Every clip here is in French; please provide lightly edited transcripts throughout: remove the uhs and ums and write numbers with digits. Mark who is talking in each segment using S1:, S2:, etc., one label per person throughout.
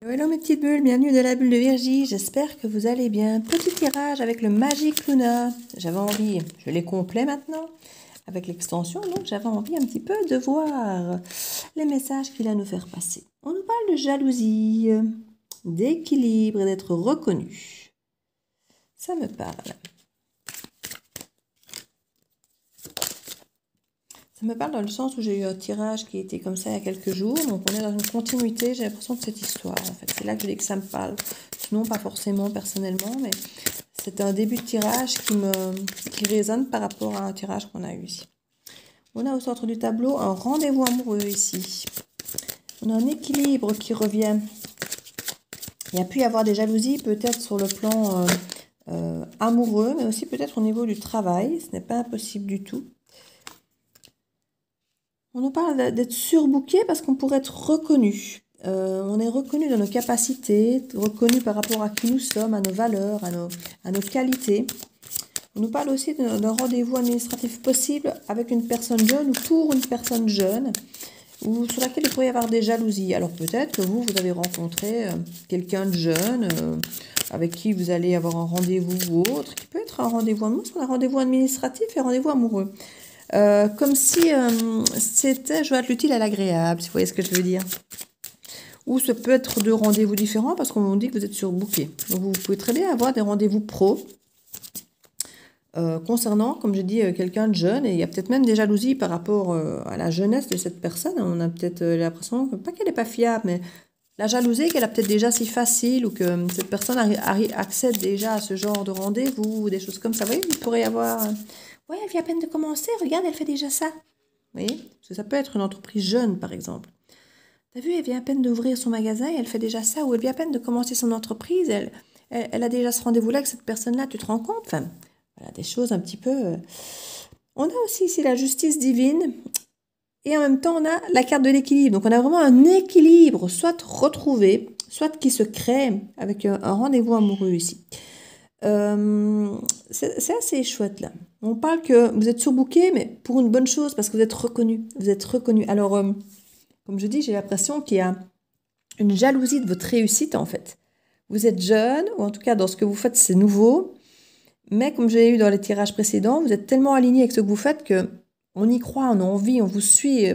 S1: Hello mes petites bulles, bienvenue dans la bulle de Virgie, j'espère que vous allez bien. Petit tirage avec le Magic Luna. J'avais envie, je l'ai complet maintenant avec l'extension, donc j'avais envie un petit peu de voir les messages qu'il a à nous faire passer. On nous parle de jalousie, d'équilibre et d'être reconnu. Ça me parle. Ça me parle dans le sens où j'ai eu un tirage qui était comme ça il y a quelques jours. Donc on est dans une continuité, j'ai l'impression de cette histoire en fait. C'est là que je dis que ça me parle. Sinon pas forcément personnellement, mais c'est un début de tirage qui résonne par rapport à un tirage qu'on a eu ici. On a au centre du tableau un rendez-vous amoureux ici. On a un équilibre qui revient. Il y a pu y avoir des jalousies peut-être sur le plan amoureux, mais aussi peut-être au niveau du travail. Ce n'est pas impossible du tout. On nous parle d'être surbooké parce qu'on pourrait être reconnu. On est reconnu dans nos capacités, reconnu par rapport à qui nous sommes, à nos valeurs, à nos qualités. On nous parle aussi d'un rendez-vous administratif possible avec une personne jeune ou pour une personne jeune, ou sur laquelle il pourrait y avoir des jalousies. Alors peut-être que vous avez rencontré quelqu'un de jeune avec qui vous allez avoir un rendez-vous ou autre, qui peut être un rendez-vous amoureux, un rendez-vous administratif et un rendez-vous amoureux. Comme si c'était joindre l'utile à l'agréable, si vous voyez ce que je veux dire. Ou ça peut être deux rendez-vous différents parce qu'on vous dit que vous êtes surbooké. Donc vous pouvez très bien avoir des rendez-vous pro concernant, comme je dis, quelqu'un de jeune. Et il y a peut-être même des jalousies par rapport à la jeunesse de cette personne. On a peut-être l'impression, pas qu'elle n'est pas fiable, mais la jalousie qu'elle a peut-être déjà si facile ou que cette personne accède déjà à ce genre de rendez-vous ou des choses comme ça. Vous voyez, il pourrait y avoir... ouais, elle vient à peine de commencer, regarde, elle fait déjà ça. Vous voyez, parce que ça peut être une entreprise jeune, par exemple. T'as vu, elle vient à peine d'ouvrir son magasin et elle fait déjà ça. Ou elle vient à peine de commencer son entreprise, elle a déjà ce rendez-vous-là avec cette personne-là, tu te rends compte? Enfin, voilà, des choses un petit peu... On a aussi ici la justice divine. Et en même temps, on a la carte de l'équilibre. Donc, on a vraiment un équilibre, soit retrouvé, soit qui se crée avec un rendez-vous amoureux ici. C'est assez chouette là. On parle que vous êtes surbooké, mais pour une bonne chose, parce que vous êtes reconnu. Vous êtes reconnu. Alors, comme je dis, j'ai l'impression qu'il y a une jalousie de votre réussite en fait. Vous êtes jeune, ou en tout cas dans ce que vous faites, c'est nouveau. Mais comme j'ai eu dans les tirages précédents, vous êtes tellement aligné avec ce que vous faites que on y croit, on a envie, on vous suit.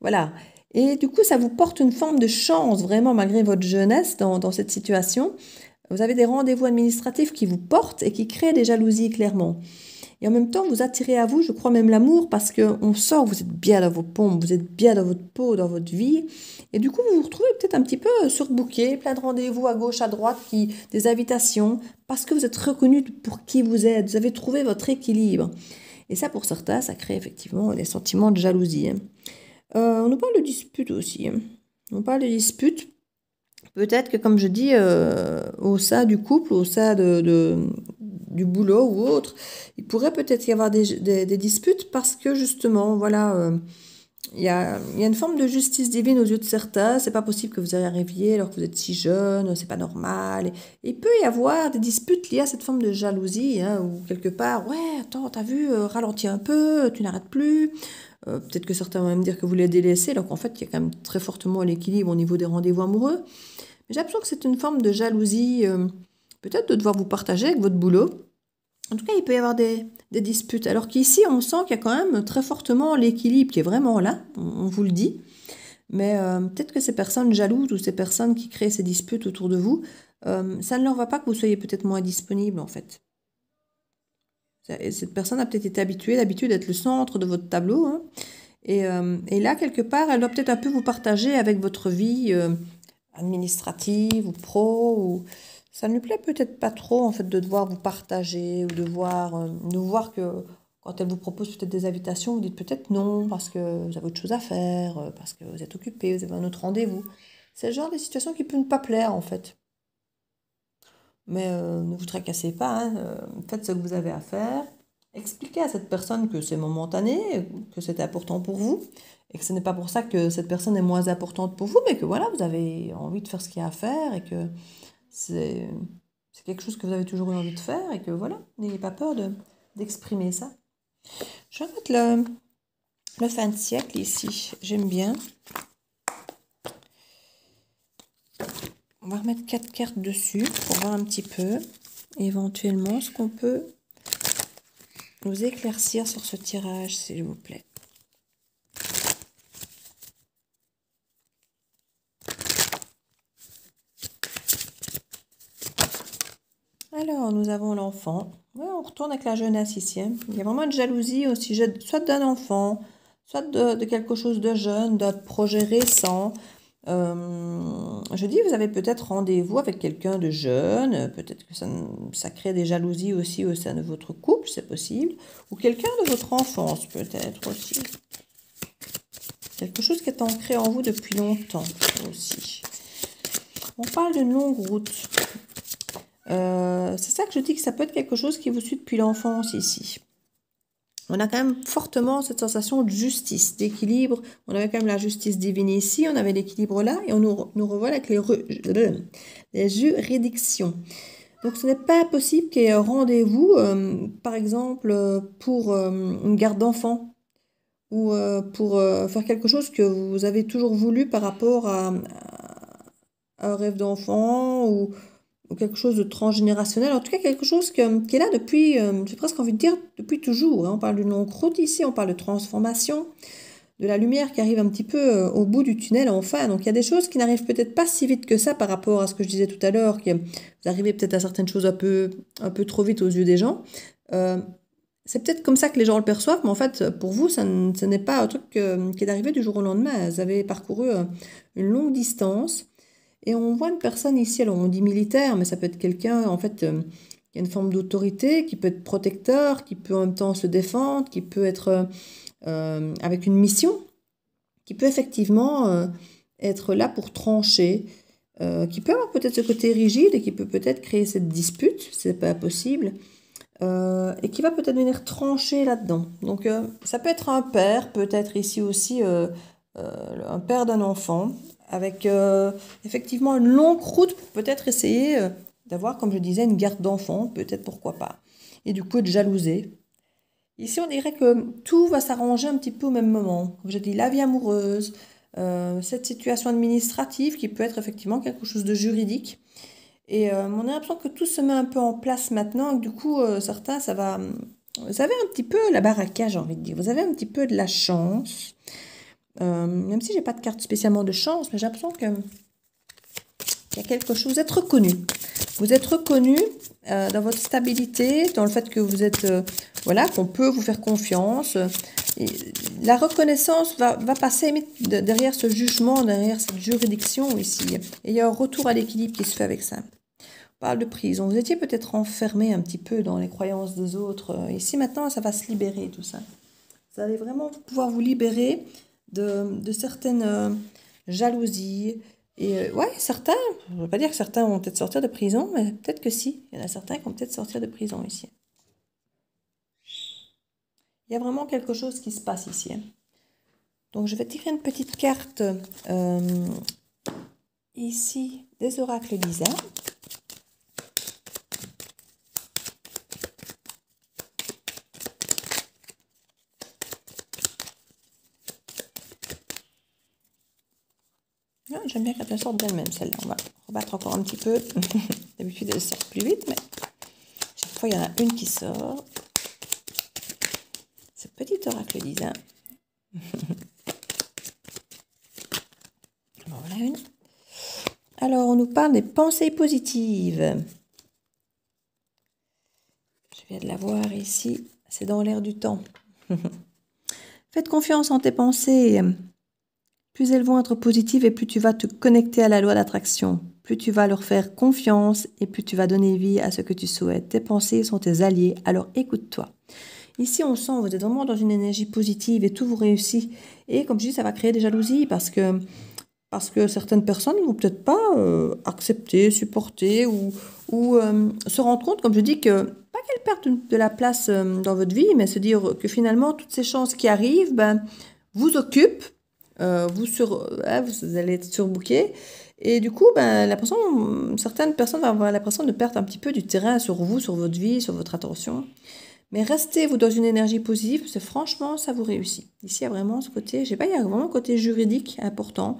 S1: Voilà. Et du coup, ça vous porte une forme de chance, vraiment, malgré votre jeunesse dans cette situation. Vous avez des rendez-vous administratifs qui vous portent et qui créent des jalousies, clairement. Et en même temps, vous attirez à vous, je crois même l'amour, parce qu'on sent que vous êtes bien dans vos pompes, vous êtes bien dans votre peau, dans votre vie. Et du coup, vous vous retrouvez peut-être un petit peu surbooké, plein de rendez-vous à gauche, à droite, des invitations, parce que vous êtes reconnu pour qui vous êtes, vous avez trouvé votre équilibre. Et ça, pour certains, ça crée effectivement des sentiments de jalousie. On nous parle de dispute aussi. On parle de dispute. Peut-être que, comme je dis, au sein du couple, au sein du boulot ou autre, il pourrait peut-être y avoir des disputes parce que, justement, voilà, il y a une forme de justice divine aux yeux de certains. C'est pas possible que vous arriviez alors que vous êtes si jeune, c'est pas normal. Et il peut y avoir des disputes liées à cette forme de jalousie, hein, où quelque part, ouais, attends, t'as vu, ralentis un peu, tu n'arrêtes plus. Peut-être que certains vont même dire que vous les délaissez, alors qu'en fait, il y a quand même très fortement l'équilibre au niveau des rendez-vous amoureux. Mais j'ai l'impression que c'est une forme de jalousie, peut-être de devoir vous partager avec votre boulot. En tout cas, il peut y avoir des disputes. Alors qu'ici, on sent qu'il y a quand même très fortement l'équilibre qui est vraiment là, on vous le dit. Mais peut-être que ces personnes jalouses ou ces personnes qui créent ces disputes autour de vous, ça ne leur va pas que vous soyez peut-être moins disponible, en fait. Cette personne a peut-être été habituée d'être le centre de votre tableau, hein. Et là, quelque part, elle doit peut-être un peu vous partager avec votre vie administrative ou pro. Ça ne lui plaît peut-être pas trop, en fait, de devoir vous partager ou de voir que quand elle vous propose peut-être des invitations, vous dites peut-être non parce que vous avez autre chose à faire, parce que vous êtes occupé, vous avez un autre rendez-vous. C'est le genre de situation qui peut ne pas plaire, en fait. Mais ne vous tracassez pas, hein, faites ce que vous avez à faire. Expliquez à cette personne que c'est momentané, que c'est important pour vous, et que ce n'est pas pour ça que cette personne est moins importante pour vous, mais que voilà, vous avez envie de faire ce qu'il y a à faire, et que c'est quelque chose que vous avez toujours eu envie de faire, et que voilà, n'ayez pas peur d'exprimer ça. Je vais mettre le fin de siècle ici, j'aime bien. On va remettre 4 cartes dessus pour voir un petit peu, éventuellement, ce qu'on peut nous éclaircir sur ce tirage, s'il vous plaît. Alors, nous avons l'enfant. Ouais, on retourne avec la jeunesse ici. Hein. Il y a vraiment une jalousie aussi, soit d'un enfant, soit de quelque chose de jeune, d'un projet récent. Je dis, vous avez peut-être rendez-vous avec quelqu'un de jeune, peut-être que ça crée des jalousies aussi au sein de votre couple, c'est possible, ou quelqu'un de votre enfance peut-être aussi. Quelque chose qui est ancré en vous depuis longtemps aussi. On parle d'une longue route. C'est ça que je dis que ça peut être quelque chose qui vous suit depuis l'enfance ici. On a quand même fortement cette sensation de justice, d'équilibre. On avait quand même la justice divine ici, on avait l'équilibre là, et on nous revoit avec les juridictions. Donc ce n'est pas possible qu'il y ait un rendez-vous, par exemple, pour une garde d'enfant, ou pour faire quelque chose que vous avez toujours voulu par rapport à un rêve d'enfant, ou quelque chose de transgénérationnel, en tout cas quelque chose qui est là depuis, j'ai presque envie de dire, depuis toujours. Hein. On parle d'une longue route ici, on parle de transformation, de la lumière qui arrive un petit peu au bout du tunnel enfin. Donc il y a des choses qui n'arrivent peut-être pas si vite que ça par rapport à ce que je disais tout à l'heure, que vous arrivez peut-être à certaines choses un peu trop vite aux yeux des gens. C'est peut-être comme ça que les gens le perçoivent, mais en fait, pour vous, ce n'est pas un truc qui est arrivé du jour au lendemain. Vous avez parcouru une longue distance. Et on voit une personne ici, alors on dit militaire, mais ça peut être quelqu'un, en fait, qui a une forme d'autorité, qui peut être protecteur, qui peut en même temps se défendre, qui peut être avec une mission, qui peut effectivement être là pour trancher, qui peut avoir peut-être ce côté rigide et qui peut peut-être créer cette dispute, c'est pas possible, et qui va peut-être venir trancher là-dedans. Donc ça peut être un père, peut-être ici aussi un père d'un enfant, avec effectivement une longue route pour peut-être essayer d'avoir, comme je disais, une garde d'enfant, peut-être pourquoi pas. Et du coup, être jalousé. Ici, on dirait que tout va s'arranger un petit peu au même moment. Comme je dis, la vie amoureuse, cette situation administrative qui peut être effectivement quelque chose de juridique. Et on a l'impression que tout se met un peu en place maintenant. Et du coup, certains, ça va... Vous avez un petit peu la baraquage, j'ai envie de dire. Vous avez un petit peu de la chance. Même si j'ai pas de carte spécialement de chance, mais j'ai l'impression qu'il y a quelque chose. Vous êtes reconnu. Vous êtes reconnu dans votre stabilité, dans le fait que vous êtes, voilà, qu'on peut vous faire confiance. Et la reconnaissance va passer derrière ce jugement, derrière cette juridiction ici. Et il y a un retour à l'équilibre qui se fait avec ça. On parle de prison. Vous étiez peut-être enfermé un petit peu dans les croyances des autres. Ici, maintenant, ça va se libérer, tout ça. Vous allez vraiment pouvoir vous libérer de certaines jalousies. Et ouais, certains, je ne veux pas dire que certains vont peut-être sortir de prison, mais peut-être que si. Il y en a certains qui vont peut-être sortir de prison ici. Il y a vraiment quelque chose qui se passe ici. Hein. Donc, je vais tirer une petite carte ici des oracles d'Isa. J'aime bien quand elles sortent d'elles-mêmes, celle-là. On va rebattre encore un petit peu. D'habitude, elles sortent plus vite, mais chaque fois, il y en a une qui sort. Ce petit oracle d'Isa. Voilà une. Alors, on nous parle des pensées positives. Je viens de la voir ici. C'est dans l'air du temps. Faites confiance en tes pensées. Plus elles vont être positives et plus tu vas te connecter à la loi d'attraction. Plus tu vas leur faire confiance et plus tu vas donner vie à ce que tu souhaites. Tes pensées sont tes alliés, alors écoute-toi. Ici, on sent que vous êtes vraiment dans une énergie positive et tout vous réussit. Et comme je dis, ça va créer des jalousies parce que certaines personnes ne vont peut-être pas accepter, supporter ou se rendre compte, comme je dis, que pas qu'elles perdent de la place dans votre vie, mais se dire que finalement, toutes ces chances qui arrivent vous occupent. Vous allez être surbooké et du coup certaines personnes vont avoir l'impression de perdre un petit peu du terrain sur vous, sur votre vie, sur votre attention, mais restez vous dans une énergie positive parce que franchement ça vous réussit. Ici il y a vraiment ce côté, je sais pas, il y a vraiment un côté juridique important.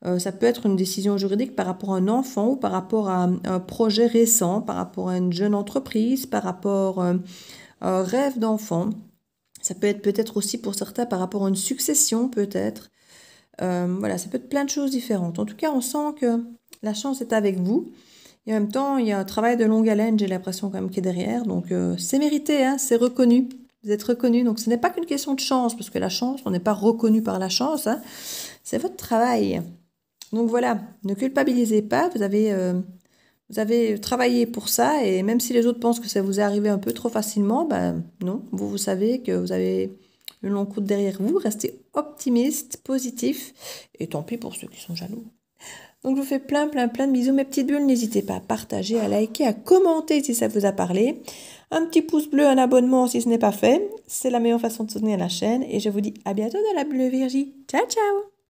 S1: Ça peut être une décision juridique par rapport à un enfant ou par rapport à un projet récent, par rapport à une jeune entreprise, par rapport à un rêve d'enfant. Ça peut être peut-être aussi pour certains par rapport à une succession peut-être. Voilà, ça peut être plein de choses différentes. En tout cas, on sent que la chance est avec vous. Et en même temps, il y a un travail de longue haleine, j'ai l'impression quand même qui est derrière. Donc, c'est mérité, hein, c'est reconnu. Vous êtes reconnu. Donc, ce n'est pas qu'une question de chance, parce que la chance, on n'est pas reconnu par la chance. Hein. C'est votre travail. Donc, voilà, ne culpabilisez pas. Vous avez travaillé pour ça. Et même si les autres pensent que ça vous est arrivé un peu trop facilement, ben non. Vous savez que vous avez une longue route derrière vous. Restez optimiste, positif. Et tant pis pour ceux qui sont jaloux. Donc, je vous fais plein de bisous, mes petites bulles. N'hésitez pas à partager, à liker, à commenter si ça vous a parlé. Un petit pouce bleu, un abonnement si ce n'est pas fait. C'est la meilleure façon de soutenir la chaîne. Et je vous dis à bientôt dans la bulle Virgie. Ciao, ciao!